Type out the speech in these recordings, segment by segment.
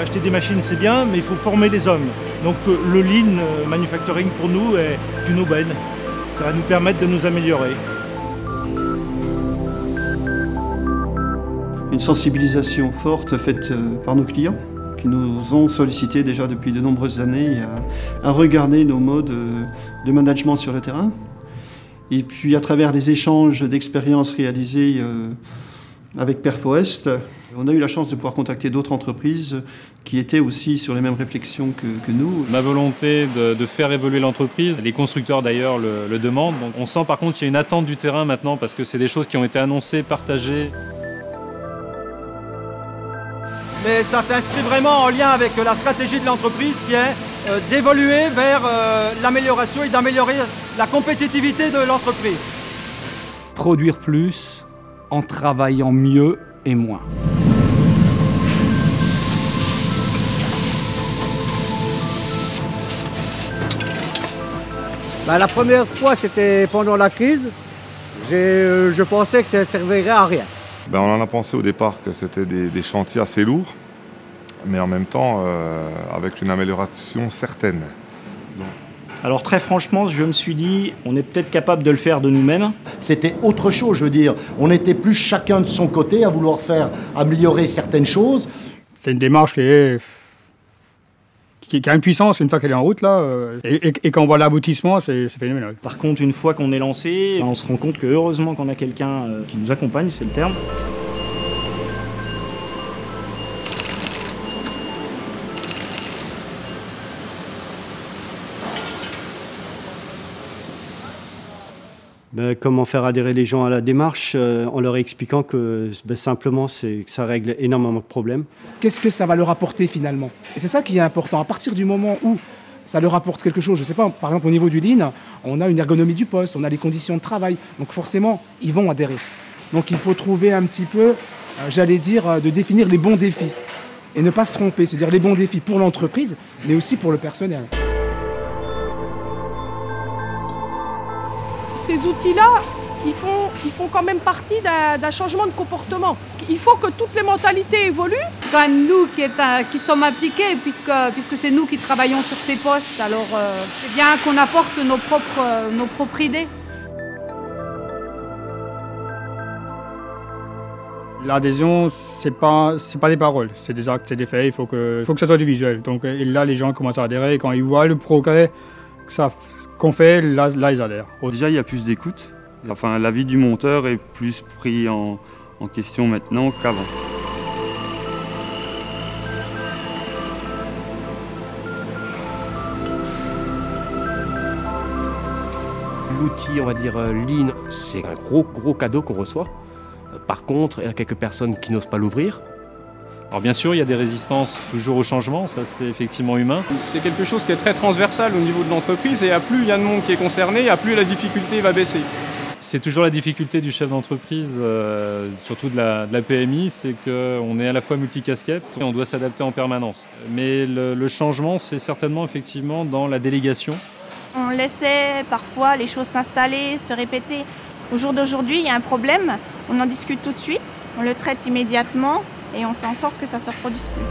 Acheter des machines, c'est bien, mais il faut former les hommes. Donc le Lean Manufacturing, pour nous, est une aubaine. Ça va nous permettre de nous améliorer. Une sensibilisation forte faite par nos clients, qui nous ont sollicité déjà depuis de nombreuses années à regarder nos modes de management sur le terrain. Et puis à travers les échanges d'expériences réalisés avec Perfoest, on a eu la chance de pouvoir contacter d'autres entreprises qui étaient aussi sur les mêmes réflexions que nous. Ma volonté de faire évoluer l'entreprise, les constructeurs d'ailleurs le demandent. Donc on sent par contre qu'il y a une attente du terrain maintenant parce que c'est des choses qui ont été annoncées, partagées. Mais ça s'inscrit vraiment en lien avec la stratégie de l'entreprise qui est d'évoluer vers l'amélioration et d'améliorer la compétitivité de l'entreprise. Produire plus en travaillant mieux et moins. La première fois, c'était pendant la crise. Je pensais que ça ne servirait à rien. On en a pensé au départ que c'était des chantiers assez lourds, mais en même temps avec une amélioration certaine. Alors très franchement, je me suis dit, on est peut-être capable de le faire de nous-mêmes. C'était autre chose, je veux dire. On n'était plus chacun de son côté à vouloir faire améliorer certaines choses. C'est une démarche qui a une puissance une fois qu'elle est en route, là, et quand on voit l'aboutissement, c'est phénoménal. Par contre, une fois qu'on est lancé, on se rend compte que heureusement qu'on a quelqu'un qui nous accompagne, c'est le terme. Comment faire adhérer les gens à la démarche en leur expliquant que simplement que ça règle énormément de problèmes. Qu'est-ce que ça va leur apporter finalement? Et c'est ça qui est important. À partir du moment où ça leur apporte quelque chose, je ne sais pas, par exemple au niveau du Lean, on a une ergonomie du poste, on a les conditions de travail, donc forcément ils vont adhérer. Donc il faut trouver un petit peu, j'allais dire, de définir les bons défis et ne pas se tromper, c'est-à-dire les bons défis pour l'entreprise mais aussi pour le personnel. Ces outils-là, ils font quand même partie d'un changement de comportement. Il faut que toutes les mentalités évoluent. Quand nous qui sommes impliqués, puisque c'est nous qui travaillons sur ces postes, alors c'est bien qu'on apporte nos propres idées. L'adhésion, c'est pas des paroles, c'est des actes, c'est des faits, il faut que ça soit du visuel. Donc, et là, les gens commencent à adhérer, et quand ils voient le progrès qu'on fait, là, ils adhèrent. Déjà, il y a plus d'écoute. Enfin, l'avis du monteur est plus pris en question maintenant qu'avant. L'outil, on va dire Lean, c'est un gros cadeau qu'on reçoit. Par contre, il y a quelques personnes qui n'osent pas l'ouvrir. Alors bien sûr, il y a des résistances toujours au changement, ça c'est effectivement humain. C'est quelque chose qui est très transversal au niveau de l'entreprise et à plus il y a de monde qui est concerné, à plus la difficulté va baisser. C'est toujours la difficulté du chef d'entreprise, surtout de la PMI, c'est qu'on est à la fois multicasquette et on doit s'adapter en permanence. Mais le changement, c'est certainement effectivement dans la délégation. On laissait parfois les choses s'installer, se répéter. Au jour d'aujourd'hui, il y a un problème, on en discute tout de suite, on le traite immédiatement. Et on fait en sorte que ça ne se reproduise plus.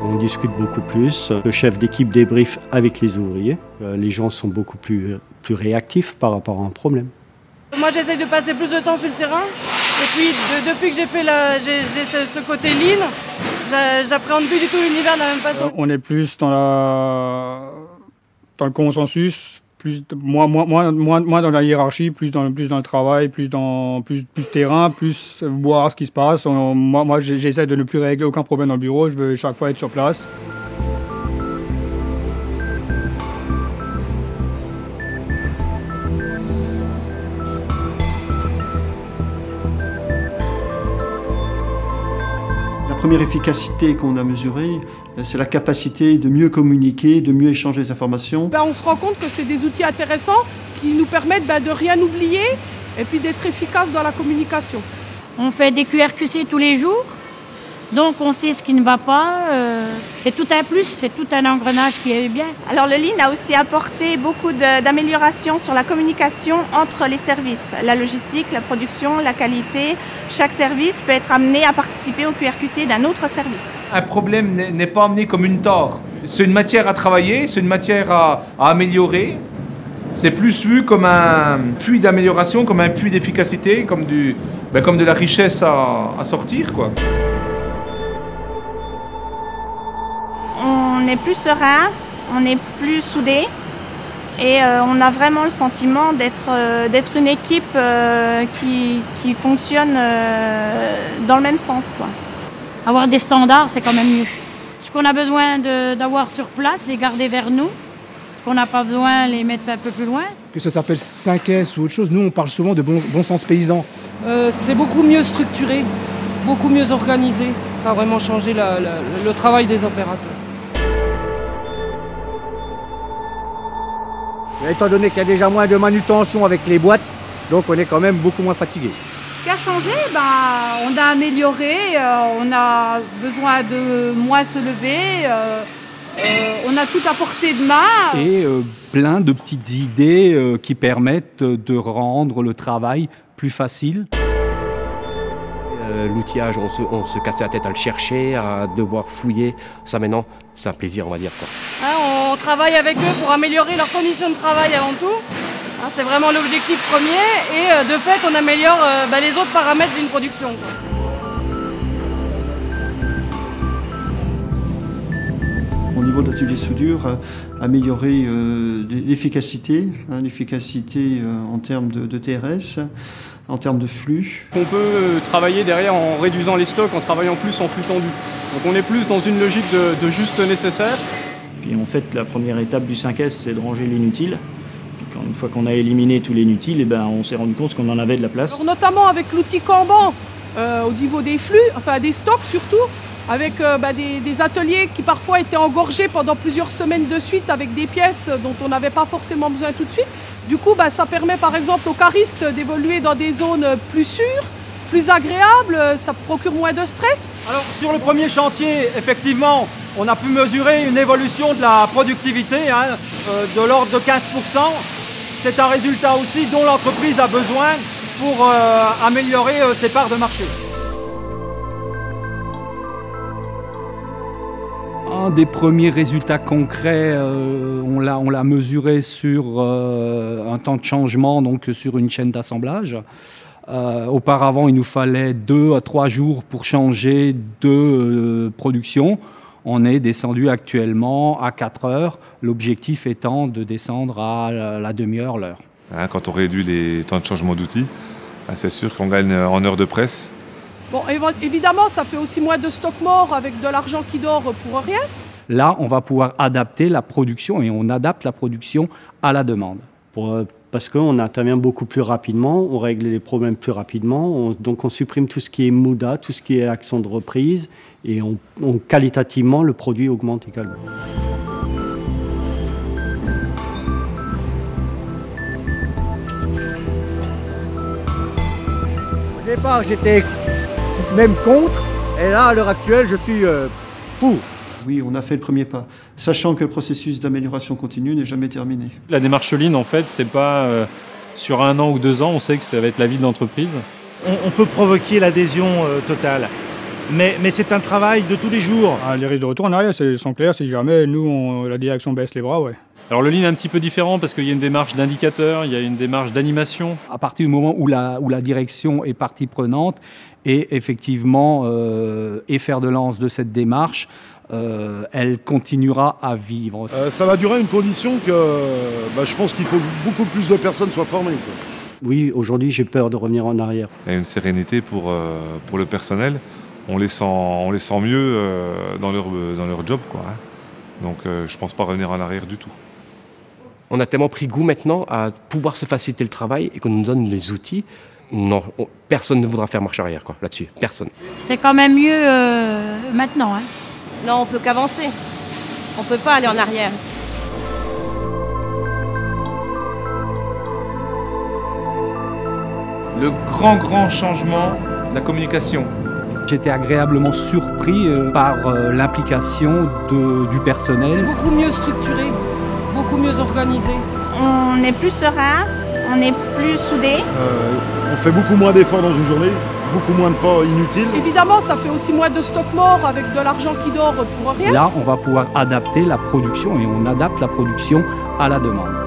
On discute beaucoup plus. Le chef d'équipe débrief avec les ouvriers. Les gens sont beaucoup plus réactifs par rapport à un problème. Moi, j'essaie de passer plus de temps sur le terrain. Et puis, depuis que j'ai ce côté lean, j'appréhende plus du tout l'univers de la même façon. On est plus dans le consensus. Moins dans la hiérarchie, plus dans le travail, plus terrain, plus voir ce qui se passe. Moi j'essaie de ne plus régler aucun problème dans le bureau, je veux chaque fois être sur place. La première efficacité qu'on a mesurée, c'est la capacité de mieux communiquer, de mieux échanger les informations. On se rend compte que c'est des outils intéressants qui nous permettent de rien oublier et puis d'être efficaces dans la communication. On fait des QRQC tous les jours. Donc on sait ce qui ne va pas, c'est tout un plus, c'est tout un engrenage qui est bien. Alors le Lean a aussi apporté beaucoup d'améliorations sur la communication entre les services, la logistique, la production, la qualité. Chaque service peut être amené à participer au QRQC d'un autre service. Un problème n'est pas amené comme une tare. C'est une matière à travailler, c'est une matière à améliorer. C'est plus vu comme un puits d'amélioration, comme un puits d'efficacité, comme de la richesse à sortir, quoi. On est plus serein, on est plus soudés et on a vraiment le sentiment d'être une équipe qui fonctionne dans le même sens, quoi. Avoir des standards, c'est quand même mieux. Ce qu'on a besoin d'avoir sur place, les garder vers nous. Ce qu'on n'a pas besoin, les mettre un peu plus loin. Que ça s'appelle 5S ou autre chose, nous on parle souvent de bon sens paysan. C'est beaucoup mieux structuré, beaucoup mieux organisé. Ça a vraiment changé le travail des opérateurs. Et étant donné qu'il y a déjà moins de manutention avec les boîtes, donc on est quand même beaucoup moins fatigué. Ce qui a changé, on a amélioré, on a besoin de moins se lever, on a tout à portée de main. Et plein de petites idées qui permettent de rendre le travail plus facile. L'outillage, on se cassait la tête à le chercher, à devoir fouiller. Ça maintenant, c'est un plaisir, on va dire, quoi. On travaille avec eux pour améliorer leurs conditions de travail avant tout. C'est vraiment l'objectif premier et de fait on améliore les autres paramètres d'une production, quoi. Au niveau de l'atelier soudure, améliorer l'efficacité, l'efficacité en termes de TRS, en termes de flux. On peut travailler derrière en réduisant les stocks, en travaillant plus en flux tendu. Donc on est plus dans une logique de juste nécessaire. Puis en fait, la première étape du 5S, c'est de ranger l'inutile. Puis une fois qu'on a éliminé tout l'inutile, on s'est rendu compte qu'on en avait de la place. Alors, notamment avec l'outil Kanban, au niveau des flux, enfin des stocks surtout, avec des ateliers qui parfois étaient engorgés pendant plusieurs semaines de suite avec des pièces dont on n'avait pas forcément besoin tout de suite. Du coup, ça permet par exemple aux caristes d'évoluer dans des zones plus sûres, plus agréables, ça procure moins de stress. Alors sur le premier chantier, effectivement, on a pu mesurer une évolution de la productivité de l'ordre de 15%. C'est un résultat aussi dont l'entreprise a besoin pour améliorer ses parts de marché. Un des premiers résultats concrets, on l'a mesuré sur un temps de changement, donc sur une chaîne d'assemblage. Auparavant, il nous fallait 2 à 3 jours pour changer de production. On est descendu actuellement à 4 heures, l'objectif étant de descendre à la demi-heure, l'heure. Quand on réduit les temps de changement d'outils, c'est sûr qu'on gagne en heures de presse. Bon, évidemment, ça fait aussi moins de stock mort avec de l'argent qui dort pour rien. Là, on va pouvoir adapter la production et on adapte la production à la demande. Parce qu'on intervient beaucoup plus rapidement, on règle les problèmes plus rapidement, donc on supprime tout ce qui est MUDA, tout ce qui est action de reprise, et qualitativement, le produit augmente également. Au départ, j'étais même contre, et là, à l'heure actuelle, je suis pour. Oui, on a fait le premier pas, sachant que le processus d'amélioration continue n'est jamais terminé. La démarche Lean, en fait, c'est pas sur 1 an ou 2 ans, on sait que ça va être la vie de l'entreprise. On peut provoquer l'adhésion totale, mais c'est un travail de tous les jours. Les risques de retour en arrière sont clairs si jamais nous, la direction baisse les bras, ouais. Alors le Lean est un petit peu différent parce qu'il y a une démarche d'indicateur, il y a une démarche d'animation. À partir du moment où la direction est partie prenante et effectivement est fer de lance de cette démarche, elle continuera à vivre. Ça va durer à une condition que je pense qu'il faut que beaucoup plus de personnes soient formées, quoi. Oui, aujourd'hui j'ai peur de revenir en arrière. Il y a une sérénité pour le personnel. On les sent mieux dans leur job, quoi. Donc je ne pense pas revenir en arrière du tout. On a tellement pris goût maintenant à pouvoir se faciliter le travail et qu'on nous donne les outils. Non, personne ne voudra faire marche arrière là-dessus, personne. C'est quand même mieux maintenant. Non, on peut qu'avancer. On ne peut pas aller en arrière. Le grand changement, la communication. J'étais agréablement surpris par l'implication du personnel. C'est beaucoup mieux structuré, beaucoup mieux organisé. On est plus serein, on est plus soudés. On fait beaucoup moins d'efforts dans une journée, beaucoup moins de pas inutiles. Évidemment, ça fait aussi moins de stock mort avec de l'argent qui dort pour rien. Là, on va pouvoir adapter la production et on adapte la production à la demande.